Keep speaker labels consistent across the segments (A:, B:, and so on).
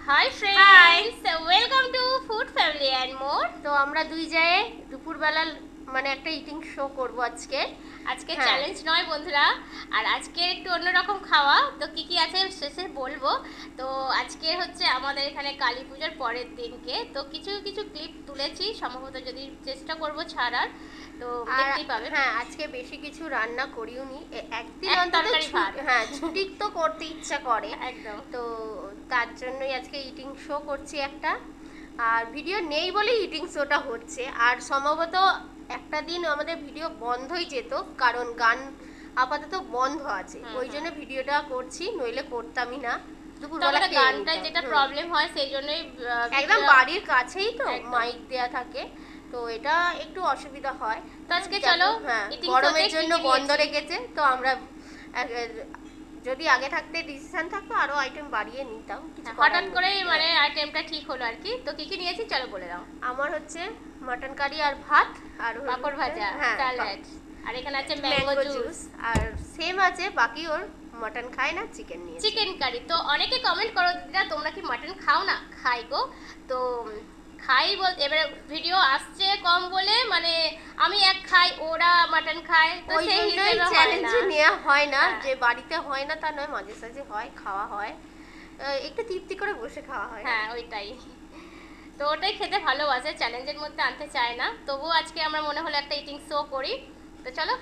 A: Hi friends, welcome to food family and more.
B: তো আমরা দুই জায়ে দুপুরবেলা মানে একটা ইটিং শো করব আজকে।
A: আজকে
B: হ্যাঁ।
A: চ্যালেঞ্জ নয় বন্ধুরা, আর আজকে একটু অন্যরকম খাওয়া। তো কি কি আছে শেষে বলবো। তো আজকে হচ্ছে আমাদের এখানে কালী পূজার পরের দিনকে, তো কিছু কিছু ক্লিপ তুলেছি, সম্ভবত যদি চেষ্টা করব ছাড়ার, তো দেখতেই পাবে।
B: হ্যাঁ, আজকে বেশি কিছু রান্না করিওনি, একদিন
A: এক
B: অন্তত
A: তরকারি ভাত।
B: হ্যাঁ, ছুটি তো করতে ইচ্ছা করে
A: একদম।
B: তো তার জন্যই আজকে ইটিং শো করছি একটা। আর ভিডিও নেই বলেই ইটিং শোটা হচ্ছে, আর সম্ভবত একটা দিন আমাদের ভিডিও বন্ধই যেত, কারণ গান আপাতত বন্ধ আছে, ওই জন্য ভিডিওটা করছি, নইলে করতামই না। দুপুরবেলা
A: গানটায় যেটা প্রবলেম হয় সেই জন্যই
B: একদম বাড়ির কাছেই তো মাইক দেয়া থাকে, তো এটা একটু অসুবিধা হয়।
A: তো আজকে চলো,
B: হ্যাঁ, গরমের জন্য বন্ধ রেখেছে, তো আমরা যদি আগে থাকতে ডিসিশন থাকতো আরো আইটেম বাড়িয়ে নিতাম, কিছু
A: হঠাৎ করে মানে আইটেমটা ঠিক হলো আর কি। তো কি কি নিয়েছি চলো বলে দাও।
B: আমার হচ্ছে মাটন কারি আর ভাত, আর
A: পাপড় ভাজা, স্যালাড, আর এখানে আছে ম্যাঙ্গো জুস,
B: আর সেম আছে বাকি ওর মাটন খায় না, চিকেন নিয়ে
A: চিকেন কারি। তো অনেকে কমেন্ট করো দিদিরা তোমরা কি মাটন খাও না? খাই গো। তো খাই বলতে এবারে ভিডিও আসছে কম বলে মানে আমি এক খাই, ওরা মাটন খায়, তো সেই হিসেবে
B: চ্যালেঞ্জ নেওয়া হয় না। যে বাড়িতে হয় না তা নয়, মাঝে সাঝে হয়, খাওয়া হয়, একটু তৃপ্তি করে বসে খাওয়া হয়।
A: হ্যাঁ ওইটাই। তো ওটাই খেতে ভালোবাসে, চ্যালেঞ্জের মধ্যে আনতে চায় না। তবুও আজকে আমরা মনে হলো একটা ইটিং শো করি, তো চলো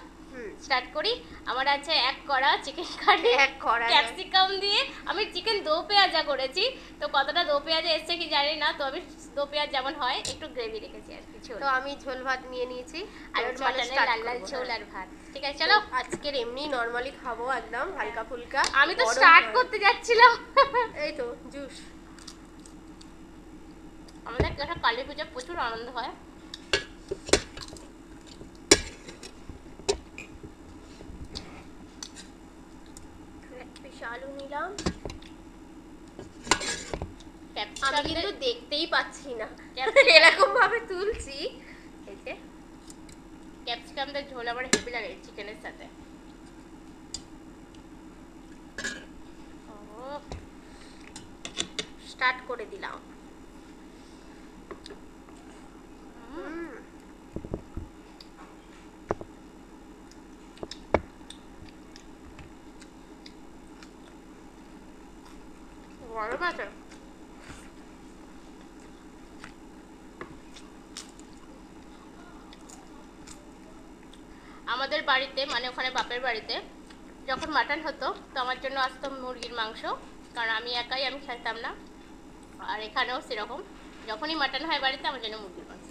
A: স্টার্ট করি। আমার আছে এক কড়া চিকেন কারি,
B: এক কড়া
A: ক্যাপসিকাম দিয়ে আমি চিকেন দো পেঁয়াজা করেছি। তো কতটা দো পেঁয়াজা এসছে কি জানি না, তো আমি দো পেঁয়াজ যেমন হয় একটু গ্রেভি রেখেছি আর কিছু।
B: তো আমি ঝোল ভাত নিয়ে নিয়েছি,
A: আর মাটনের লাল লাল ঝোল আর ভাত। ঠিক আছে চলো,
B: আজকের এমনি নরমালি খাবো, একদম হালকা ফুলকা।
A: আমি তো স্টার্ট করতে যাচ্ছিলাম।
B: এই তো জুস।
A: আমাদের একটা কালী পূজা প্রচুর আনন্দ হয়।
B: আলু নিলাম,
A: আমি
B: কিন্তু দেখতেই পাচ্ছি না এরকম ভাবে তুলছি। এই যে
A: ক্যাপসিকামদের ঝোল আমার হেভি লাগে চিকেনের সাথে।
B: স্টার্ট করে দিলাম।
A: গরম আছে। আমাদের বাড়িতে মানে ওখানে বাপের বাড়িতে যখন মাটন হতো তো আমার জন্য আসতো মুরগির মাংস, কারণ আমি একাই, আমি খেতাম না। আর এখানেও সেরকম, যখনই মাটন হয় বাড়িতে আমার জন্য মুরগির মাংস।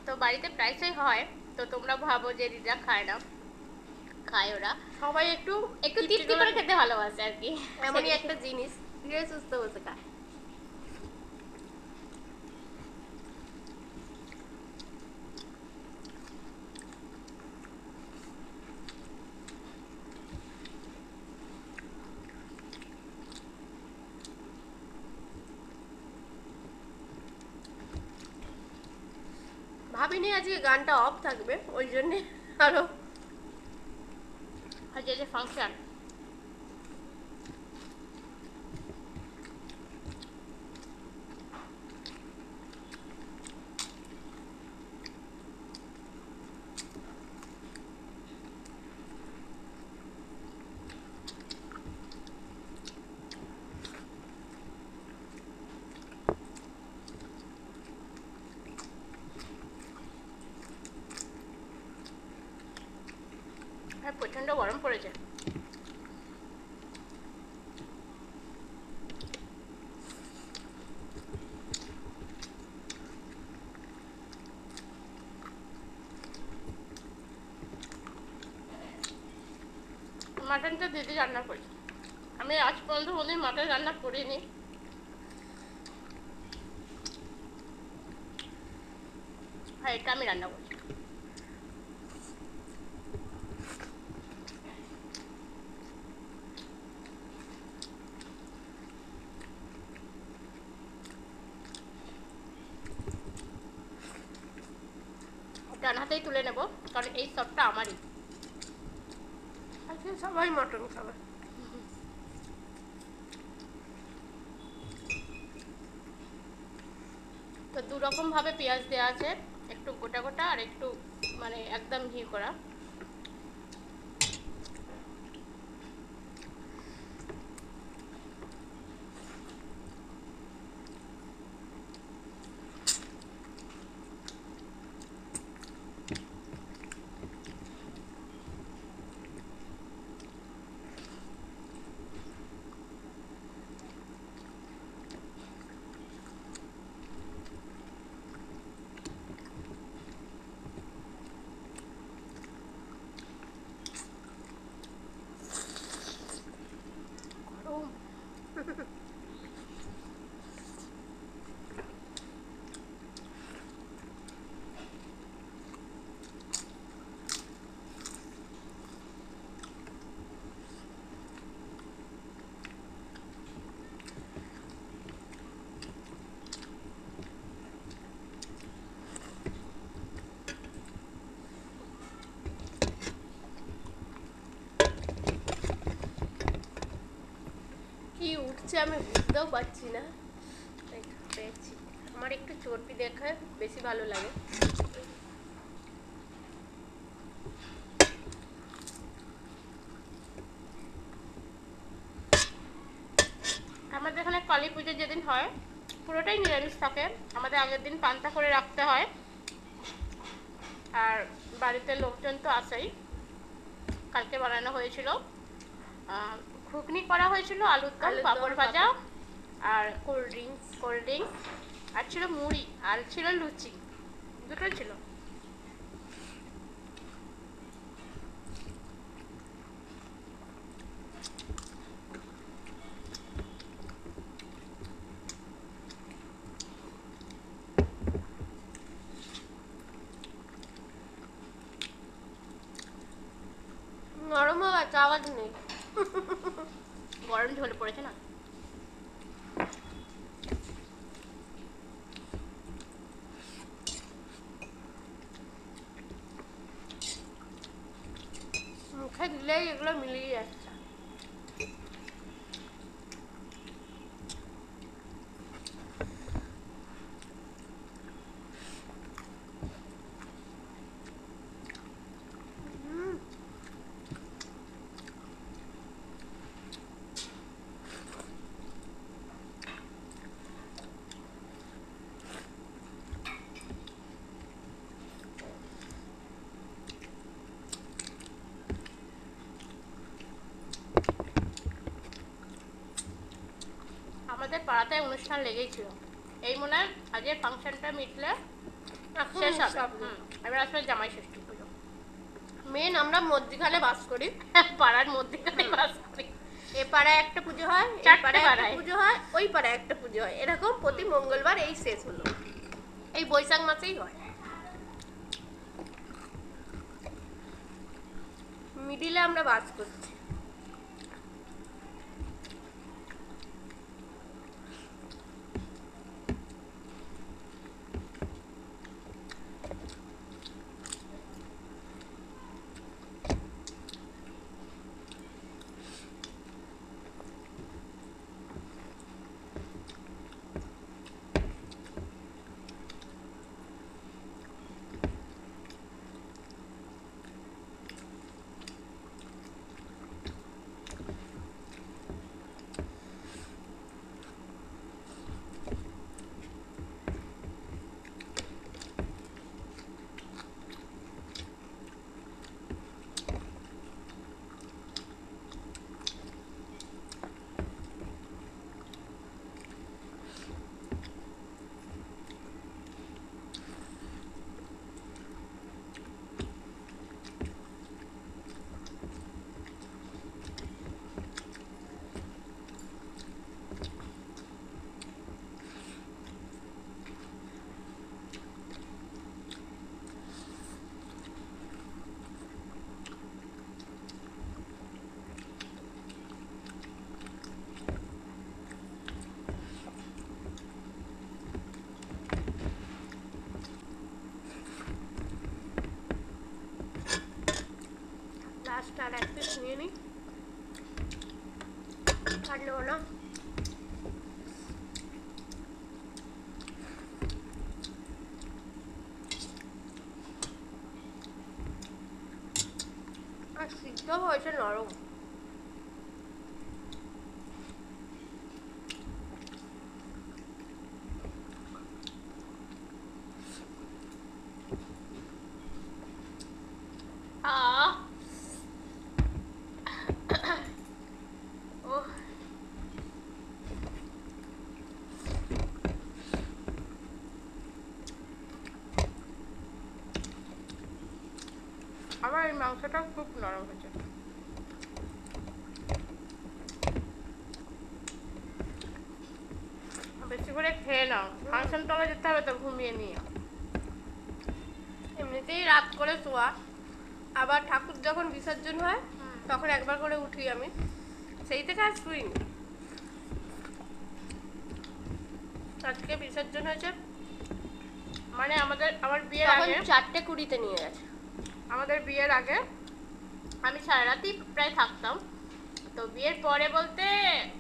A: তো বাড়িতে প্রায়শই হয়, তো তোমরা ভাবো যে দিদা খায় না, খায় ওরা
B: সবাই একটু
A: একটু তৃপ্তি করে খেতে ভালোবাসে আর কি।
B: এমনই একটা জিনিস, ধীরে সুস্থ বসে খায়। ভাবিনি আজকে গানটা অফ থাকবে, ওই জন্যে আরো
A: আজকে যে ফাংশন, প্রচন্ড গরম পড়েছে। মাটনটা দিদি রান্না করেছি, আমি আজ পর্যন্ত কোনোদিন মাটন রান্না করিনি। আর এটা আমি রান্না করছি। ডান হাতেই তুলে নেব, কারণ এই সবটা আমারই।
B: আজকে সবাই মটন খাবে।
A: তো দু রকম ভাবে পেঁয়াজ দেওয়া আছে, একটু গোটা গোটা আর একটু মানে একদম ঘি করা।
B: কি উঠছে আমি বুঝতেও পারছি না। পেয়েছি, আমার একটু চর্বি দেখায় বেশি ভালো লাগে।
A: আমাদের এখানে কালী পুজো যেদিন হয় পুরোটাই নিরামিষ থাকে। আমাদের আগের দিন পান্তা করে রাখতে হয়, আর বাড়িতে লোকজন তো আসেই। কালকে বানানো হয়েছিল ঘুগনি করা হয়েছিল, আলুর দম, পাঁপড় ভাজা আর
B: কোল্ড ড্রিঙ্কস।
A: আর ছিল মুড়ি আর ছিল লুচি, দুটোই ছিল।
B: নরম হওয়া আওয়াজ নেই।
A: গরম ঝোল পড়েছে না।
B: মুখে দিলেই এগুলো মিলিয়ে যাচ্ছে।
A: আমাদের পাড়াতে অনুষ্ঠান লেগেই ছিল, এই মনে হয় আজকের ফাংশনটা মিটলে শেষ হবে। এবার আসলে জামাই ষষ্ঠী পুজো।
B: মেন আমরা মধ্যিখানে বাস করি,
A: পাড়ার মধ্যেখানে বাস করি।
B: এ পাড়ায় একটা পুজো হয়, এই
A: চারটে
B: পাড়ায় একটা
A: পাড়ায়।
B: পুজো হয়, ওই পাড়ায় একটা পুজো হয়, এরকম প্রতি মঙ্গলবার এই শেষ হলো। এই বৈশাখ মাসেই হয়। মিডিলে আমরা বাস করছি। তার এক পিস নিয়ে নিই, আর নেবো না। আর সিদ্ধ হয়েছে নরম।
A: আহ ওহ,
B: আমার এই মাংসটা খুব নরম হয়েছে। বেশি করে খেয়ে নাও, ফাংশন তলে যেতে হবে তো, ঘুমিয়ে নিয়ে। এমনিতেই রাত করে শোয়া, আবার ঠাকুর যখন বিসর্জন হয় তখন একবার করে উঠি আমি, সেই থেকে আর শুইনি। আজকে বিসর্জন হয়েছে, মানে আমার বিয়ের আগে
A: 4:20 নিয়ে গেছে।
B: আমাদের বিয়ের আগে
A: আমি সারা রাতই প্রায় থাকতাম। তো বিয়ের পরে বলতে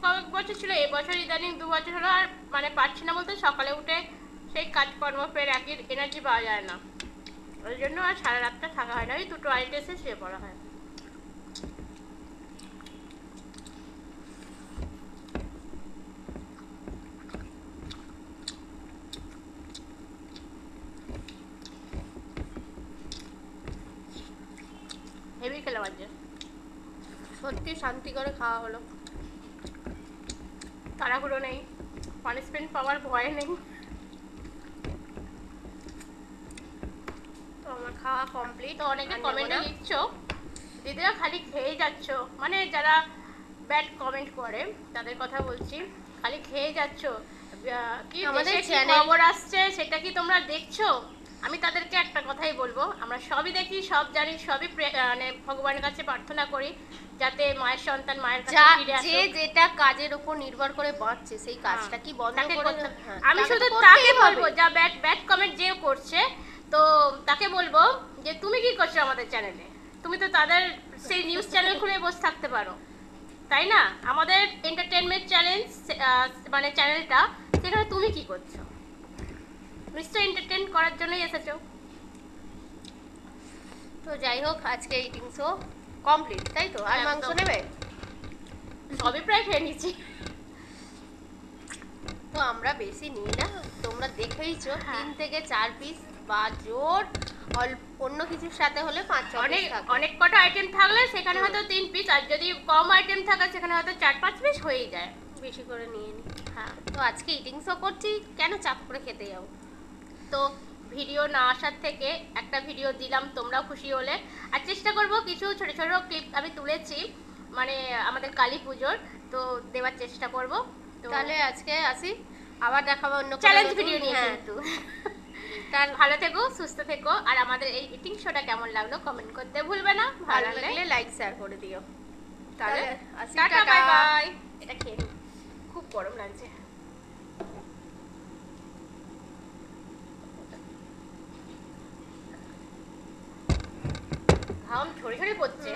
A: কয়েক বছর ছিল, এবছর ইদানিং 2 বছর হলো আর মানে পারছি না বলতে, সকালে উঠে সেই কাজকর্ম ফের একই এনার্জি পাওয়া যায় না, ওই জন্য আর সারা রাতটা থাকা হয় না, ওই 2টো আড়াইটে এসে শুয়ে পড়া হয়। হেভি খেলাম আজকে,
B: সত্যি শান্তি করে খাওয়া হলো।
A: তাড়াহুড়ো নেই, পানিশমেন্ট পাওয়ার ভয় নেই।
B: তো আমার খাওয়া কমপ্লিট।
A: তো অনেকে কমেন্টে লিখছো দিদিরা খালি খেয়ে যাচ্ছ, মানে যারা ব্যাড কমেন্ট করে তাদের কথা বলছি, খালি খেয়ে যাচ্ছ, কি
B: আমাদের
A: দেশে কি
B: channel-
A: খবর আসছে সেটা কি তোমরা দেখছো? আমি তাদেরকে একটা কথাই বলবো, আমরা সবই দেখি, সব জানি, সবই মানে ভগবানের কাছে প্রার্থনা করি যাতে মায়ের সন্তান মায়ের কাছে ফিরে
B: যে
A: আসে।
B: যেটা কাজের উপর নির্ভর করে বাঁচছে সেই কাজটা কি বন্ধ
A: তাকে
B: করে?
A: করতে-
B: হ্যাঁ,
A: আমি
B: তাকে
A: শুধু
B: তো
A: তাকে
B: করতেই হবে।
A: বলবো, যা ব্যাড ব্যাড কমেন্ট যে করছে, তো তাকে বলবো যে তুমি কি করছো আমাদের চ্যানেলে? তুমি তো তাদের সেই নিউজ চ্যানেল খুলে বসে থাকতে পারো, তাই না? আমাদের এন্টারটেনমেন্ট চ্যানেল, মানে চ্যানেলটা, সেখানে তুমি কি করছো? নিশ্চয়ই এন্টারটেইন করার জন্যই এসেছো।
B: তো যাই হোক, আজকে ইটিং শো কমপ্লিট, তাই তো? আর
A: একদম।
B: মাংস নেবে?
A: সবই প্রায় খেয়ে নিচ্ছি।
B: তো আমরা বেশি নিই না, তোমরা দেখেইছো,
A: হ্যাঁ।
B: 3 থেকে 4 পিস বা জোর অন্য কিছুর সাথে হলে 5-6
A: অনেক
B: পিস থাকে।
A: অনেক কটা আইটেম থাকলে সেখানে হয়তো 3 পিস, আর যদি কম আইটেম থাকে সেখানে হয়তো 4-5 পিস হয়েই যায়।
B: বেশি করে নিয়ে নিই।
A: হ্যাঁ,
B: তো আজকে ইটিং শো করছি, কেন চাপ করে খেতে যাবো?
A: তো ভিডিও না আসার থেকে একটা ভিডিও দিলাম, তোমরাও খুশি হলে। আর চেষ্টা করব কিছু ছোট ছোট ক্লিপ আমি তুলেছি মানে আমাদের কালী পুজোর, তো দেওয়ার চেষ্টা করব। তো
B: তাহলে আজকে আসি, আবার দেখাবো অন্য
A: চ্যালেঞ্জ ভিডিও নিয়ে
B: হ্যাঁ।
A: কিন্তু। তার ভালো থেকো, সুস্থ থেকো, আর আমাদের এই ইটিং শোটা কেমন লাগলো কমেন্ট করতে ভুলবে না।
B: ভালো লাগলে লাইক শেয়ার করে দিও।
A: তাহলে
B: আসি,
A: টাটা,
B: টাটা।
A: Bye bye. এটা খেয়ে নিই, খুব গরম লাগছে। ঘাম ঝরে ঝরে পড়ছে।